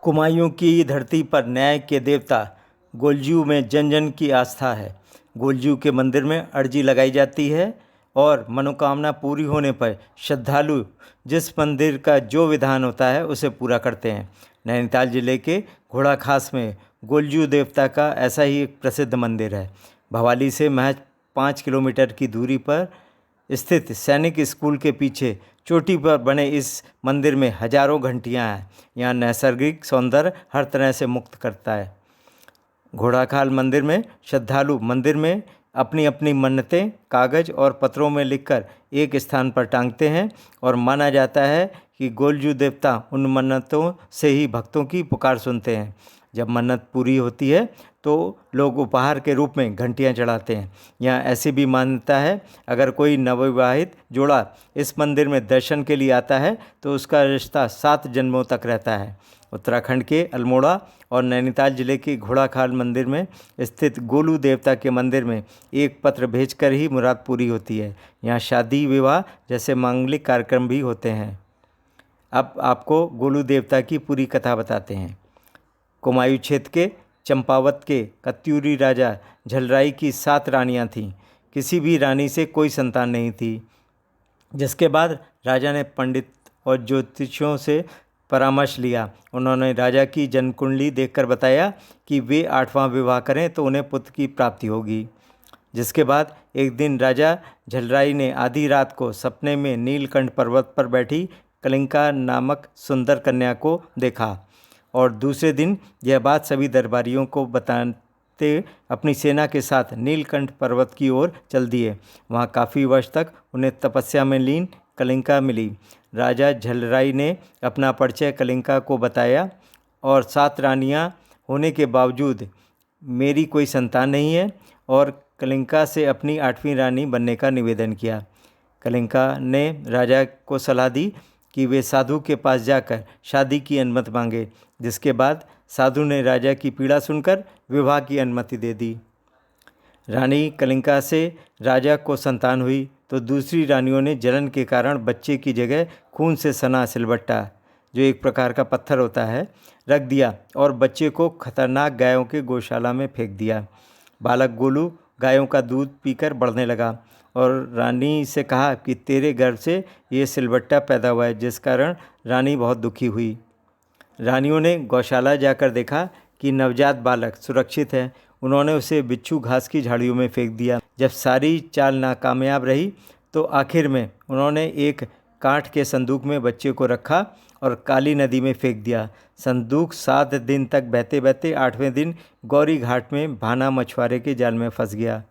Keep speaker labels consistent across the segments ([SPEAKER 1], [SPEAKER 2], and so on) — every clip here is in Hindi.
[SPEAKER 1] कुमायूं की धरती पर न्याय के देवता गोलजू में जन जन की आस्था है। गोलजू के मंदिर में अर्जी लगाई जाती है और मनोकामना पूरी होने पर श्रद्धालु जिस मंदिर का जो विधान होता है उसे पूरा करते हैं। नैनीताल जिले के घोड़ाखास में गोलजू देवता का ऐसा ही एक प्रसिद्ध मंदिर है। भवाली से महज 5 किलोमीटर की दूरी पर स्थित सैनिक स्कूल के पीछे चोटी पर बने इस मंदिर में हजारों घंटियां हैं। यहाँ नैसर्गिक सौंदर्य हर तरह से मुक्त करता है। घोड़ाखाल मंदिर में श्रद्धालु मंदिर में अपनी अपनी मन्नतें कागज और पत्रों में लिखकर एक स्थान पर टांगते हैं और माना जाता है कि गोलजू देवता उन मन्नतों से ही भक्तों की पुकार सुनते हैं। जब मन्नत पूरी होती है तो लोग उपहार के रूप में घंटियां चढ़ाते हैं। यहाँ ऐसी भी मान्यता है, अगर कोई नवविवाहित जोड़ा इस मंदिर में दर्शन के लिए आता है तो उसका रिश्ता 7 जन्मों तक रहता है। उत्तराखंड के अल्मोड़ा और नैनीताल जिले के घोड़ाखाल मंदिर में स्थित गोलू देवता के मंदिर में एक पत्र भेजकर ही मुराद पूरी होती है। यहाँ शादी विवाह जैसे मांगलिक कार्यक्रम भी होते हैं। अब आपको गोलू देवता की पूरी कथा बताते हैं। कुमायूं क्षेत्र के चंपावत के कत्यूरी राजा झलराई की 7 रानियां थीं। किसी भी रानी से कोई संतान नहीं थी, जिसके बाद राजा ने पंडित और ज्योतिषियों से परामर्श लिया। उन्होंने राजा की जन्म कुंडली देखकर बताया कि वे 8वां विवाह करें तो उन्हें पुत्र की प्राप्ति होगी। जिसके बाद एक दिन राजा झलराई ने आधी रात को सपने में नीलकंठ पर्वत पर बैठी कलिंका नामक सुंदर कन्या को देखा और दूसरे दिन यह बात सभी दरबारियों को बताते अपनी सेना के साथ नीलकंठ पर्वत की ओर चल दिए। वहाँ काफ़ी वर्ष तक उन्हें तपस्या में लीन कलिंका मिली। राजा झलराई ने अपना परिचय कलिंका को बताया और 7 रानियां होने के बावजूद मेरी कोई संतान नहीं है और कलिंका से अपनी 8वीं रानी बनने का निवेदन किया। कलिंका ने राजा को सलाह दी कि वे साधु के पास जाकर शादी की अनुमति मांगे। जिसके बाद साधु ने राजा की पीड़ा सुनकर विवाह की अनुमति दे दी। रानी कलिंका से राजा को संतान हुई तो दूसरी रानियों ने जलन के कारण बच्चे की जगह खून से सना सिलबट्टा, जो एक प्रकार का पत्थर होता है, रख दिया और बच्चे को खतरनाक गायों के गौशाला में फेंक दिया। बालक गोलू गायों का दूध पीकर बढ़ने लगा और रानी से कहा कि तेरे गर्भ से ये सिलबट्टा पैदा हुआ है, जिस कारण रानी बहुत दुखी हुई। रानियों ने गौशाला जाकर देखा कि नवजात बालक सुरक्षित है। उन्होंने उसे बिच्छू घास की झाड़ियों में फेंक दिया। जब सारी चाल नाकामयाब रही तो आखिर में उन्होंने एक काठ के संदूक में बच्चे को रखा और काली नदी में फेंक दिया। संदूक 7 दिन तक बहते बहते 8वें दिन गौरी घाट में भाना मछुआरे के जाल में फंस गया।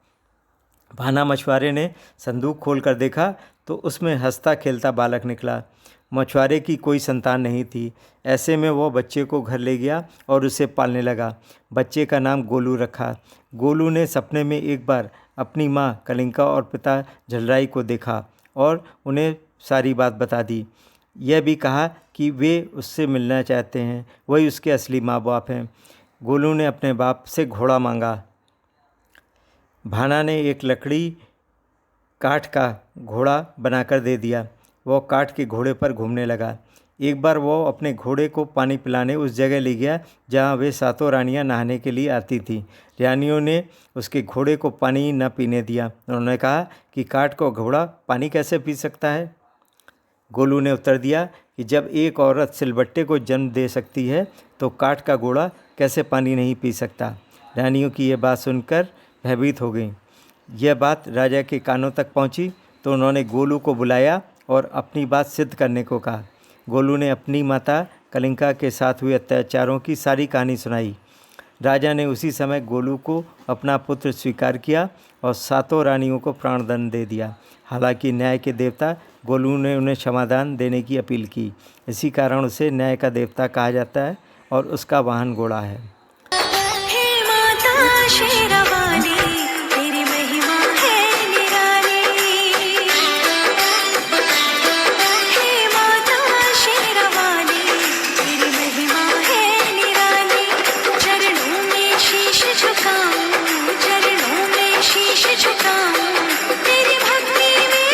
[SPEAKER 1] भाना मछुआरे ने संदूक खोलकर देखा तो उसमें हंसता खेलता बालक निकला। मछुआरे की कोई संतान नहीं थी। ऐसे में वो बच्चे को घर ले गया और उसे पालने लगा। बच्चे का नाम गोलू रखा। गोलू ने सपने में एक बार अपनी माँ कलिंका और पिता झलराई को देखा और उन्हें सारी बात बता दी। यह भी कहा कि वे उससे मिलना चाहते हैं, वही उसके असली माँ बाप हैं। गोलू ने अपने बाप से घोड़ा मांगा। भाना ने एक लकड़ी काठ का घोड़ा बनाकर दे दिया। वो काठ के घोड़े पर घूमने लगा। एक बार वो अपने घोड़े को पानी पिलाने उस जगह ले गया जहाँ वे 7 रानियाँ नहाने के लिए आती थीं। रानियों ने उसके घोड़े को पानी न पीने दिया। उन्होंने कहा कि काठ का घोड़ा पानी कैसे पी सकता है। गोलू ने उत्तर दिया कि जब एक औरत सिलबट्टे को जन्म दे सकती है तो काठ का घोड़ा कैसे पानी नहीं पी सकता। रानियों की यह बात सुनकर भयभीत हो गई। यह बात राजा के कानों तक पहुंची तो उन्होंने गोलू को बुलाया और अपनी बात सिद्ध करने को कहा। गोलू ने अपनी माता कलिंका के साथ हुए अत्याचारों की सारी कहानी सुनाई। राजा ने उसी समय गोलू को अपना पुत्र स्वीकार किया और 7 रानियों को प्राणदंड दे दिया। हालांकि न्याय के देवता गोलू ने उन्हें क्षमादान देने की अपील की। इसी कारण उसे न्याय का देवता कहा जाता है और उसका वाहन घोड़ा है।
[SPEAKER 2] तेरी भक्ति में